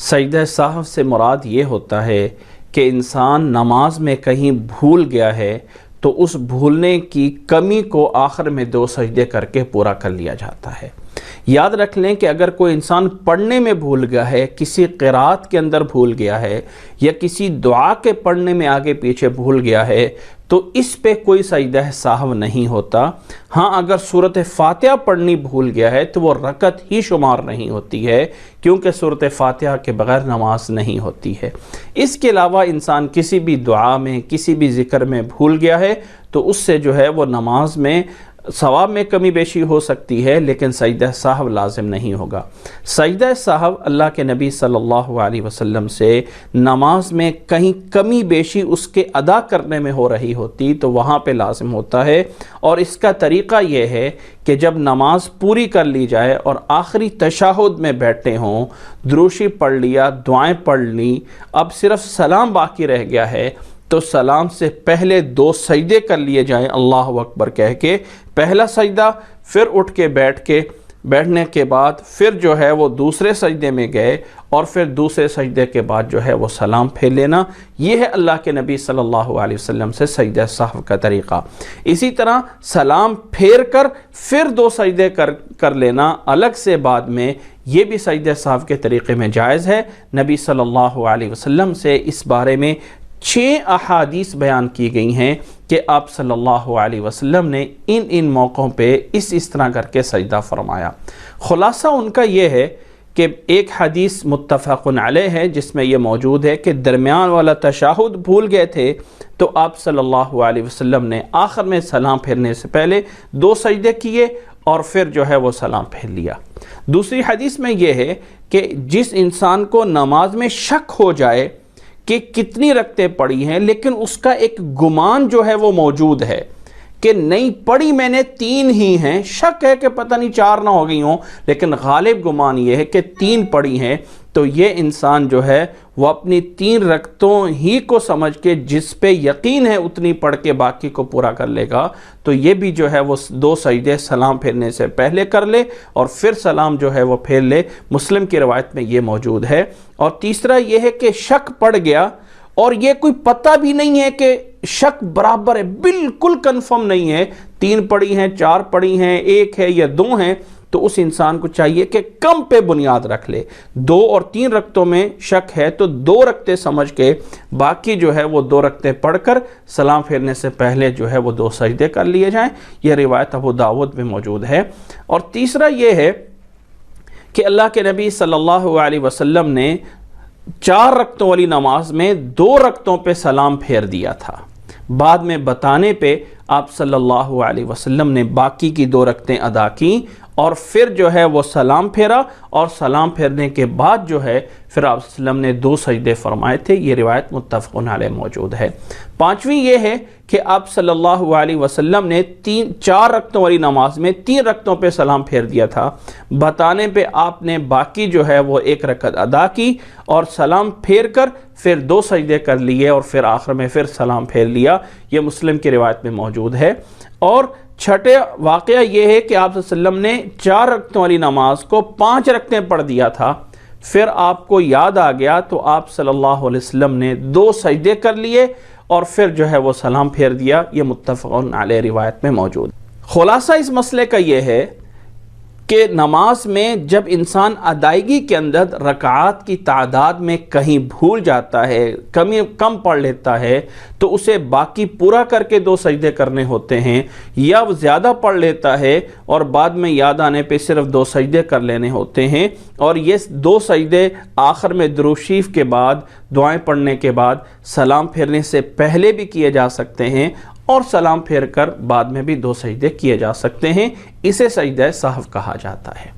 سجدہ سہو سے مراد یہ ہوتا ہے کہ انسان نماز میں کہیں بھول گیا ہے تو اس بھولنے کی کمی کو آخر میں 2 سجدے کر کے پورا کر لیا جاتا ہے۔ یاد رکھ لیں کہ اگر کوئی انسان پڑھنے میں بھول گیا ہے، کسی قرات کے اندر بھول گیا ہے یا کسی دعا کے پڑھنے میں آگے پیچھے بھول گیا ہے تو اس پہ کوئی سجدہ سہو نہیں ہوتا۔ ہاں اگر سورۃ فاتحہ پڑھنی بھول گیا ہے تو وہ رکعت ہی شمار نہیں ہوتی ہے، کیونکہ سورۃ فاتحہ کے بغیر نماز نہیں ہوتی ہے۔ اس کے علاوہ انسان کسی بھی دعا میں، کسی بھی ذکر میں بھول گیا ہے تو اس سے جو ہے وہ نماز میں ثواب میں کمی بیشی ہو سکتی ہے، لیکن سجدہ سہو لازم نہیں ہوگا۔ سجدہ سہو اللہ کے نبی صلی اللہ علیہ وسلم سے نماز میں کہیں کمی بیشی اس کے ادا کرنے میں ہو رہی ہوتی تو وہاں پہ لازم ہوتا ہے، اور اس کا طریقہ یہ ہے کہ جب نماز پوری کر لی جائے اور آخری تشہد میں بیٹھے ہوں، دروشی پڑھ لیا، دعائیں پڑھ لی، اب صرف سلام باقی رہ گیا ہے تو سلام سے پہلے 2 سجدے کر لیے جائیں اللہ اکبر کہہ کے۔ پہلا سجدہ، پھر اٹھ کے بیٹھنے کے بعد پھر جو ہے وہ دوسرے سجدے میں گئے، اور پھر دوسرے سجدے کے بعد جو ہے وہ سلام پھیر لینا۔ یہ ہے اللہ کے نبی صلی اللہ علیہ وسلم سے سجدہ سہو کا طریقہ۔ اسی طرح سلام پھیر کر پھر 2 سجدے کر لینا الگ سے بعد میں، یہ بھی سجدہ سہو کے طریقے میں جائز ہے۔ نبی صلی اللہ علیہ وسلم سے اس بارے میں 6 احادیث بیان کی گئی ہیں کہ آپ صلی اللہ علیہ وسلم نے ان موقعوں پہ اس طرح کر کے سجدہ فرمایا۔ خلاصہ ان کا یہ ہے کہ ایک حدیث متفق علیہ ہے جس میں یہ موجود ہے کہ درمیان والا تشہد بھول گئے تھے تو آپ صلی اللہ علیہ وسلم نے آخر میں سلام پھیرنے سے پہلے 2 سجدے کیے اور پھر جو ہے وہ سلام پھیر لیا۔ دوسری حدیث میں یہ ہے کہ جس انسان کو نماز میں شک ہو جائے کہ کتنی رکعتیں پڑھی ہیں، لیکن اس کا ایک گمان جو ہے وہ موجود ہے کہ نہیں پڑھی میں نے 3 ہی ہیں، شک ہے کہ پتہ نہیں 4 نہ ہو گئی ہوں، لیکن غالب گمان یہ ہے کہ 3 پڑھی ہیں، تو یہ انسان جو ہے وہ اپنی 3 رکعتوں ہی کو سمجھ کے جس پہ یقین ہے اتنی پڑھ کے باقی کو پورا کر لے گا، تو یہ بھی جو ہے وہ 2 سجدے سلام پھیرنے سے پہلے کر لے اور پھر سلام جو ہے وہ پھیر لے۔ مسلم کی روایت میں یہ موجود ہے۔ اور تیسرا یہ ہے کہ شک پڑ گیا اور یہ کوئی پتہ بھی نہیں ہے کہ شک برابر ہے، بالکل کنفرم نہیں ہے، 3 پڑھی ہیں، 4 پڑھی ہیں، 1 ہے یا 2 ہیں، تو اس انسان کو چاہیے کہ کم پہ بنیاد رکھ لے۔ 2 اور 3 رکعتوں میں شک ہے تو 2 رکعتیں سمجھ کے باقی جو ہے وہ 2 رکعتیں پڑھ کر سلام پھیرنے سے پہلے جو ہے وہ 2 سجدے کر لیے جائیں۔ یہ روایت ابو داؤد میں موجود ہے۔ اور تیسرا یہ ہے کہ اللہ کے نبی صلی اللہ علیہ وسلم نے 4 رکعتوں والی نماز میں 2 رکعتوں پہ سلام پھیر دیا تھا، بعد میں بتانے پہ آپ صلی اللہ علیہ وسلم نے باقی کی 2 رکعتیں ادا کی اور پھر جو ہے وہ سلام پھیرا، اور سلام پھیرنے کے بعد جو ہے پھر آپ صلی اللہ علیہ وسلم نے 2 سجدے فرمائے تھے۔ یہ روایت متفق علیہ موجود ہے۔ 5ویں یہ ہے کہ آپ صلی اللہ علیہ وسلم نے 4 رکعتوں والی نماز میں 3 رکعتوں پہ سلام پھیر دیا تھا، بتانے پہ آپ نے باقی جو ہے وہ 1 رکعت ادا کی اور سلام پھیر کر پھر 2 سجدے کر لیے اور پھر آخر میں پھر سلام پھیر لیا۔ یہ مسلم کی روایت میں موجود ہے۔ اور 6واں واقعہ یہ ہے کہ آپ صلی اللہ علیہ وسلم نے 4 رکعتوں والی نماز کو 5 رکعتیں پڑھ دیا تھا، پھر آپ کو یاد آ گیا تو آپ صلی اللہ علیہ وسلم نے 2 سجدے کر لیے اور پھر جو ہے وہ سلام پھیر دیا۔ یہ متفق علیہ روایت میں موجود۔ خلاصہ اس مسئلے کا یہ ہے کہ نماز میں جب انسان ادائیگی کے اندر رکعات کی تعداد میں کہیں بھول جاتا ہے، کم پڑھ لیتا ہے، تو اسے باقی پورا کر کے 2 سجدے کرنے ہوتے ہیں، یا وہ زیادہ پڑھ لیتا ہے اور بعد میں یاد آنے پہ صرف 2 سجدے کر لینے ہوتے ہیں، اور یہ 2 سجدے آخر میں درود شریف کے بعد، دعائیں پڑھنے کے بعد، سلام پھیرنے سے پہلے بھی کیے جا سکتے ہیں، اور سلام پھیر کر بعد میں بھی 2 سجدے کیے جا سکتے ہیں۔ اسے سجدہ سہو کہا جاتا ہے۔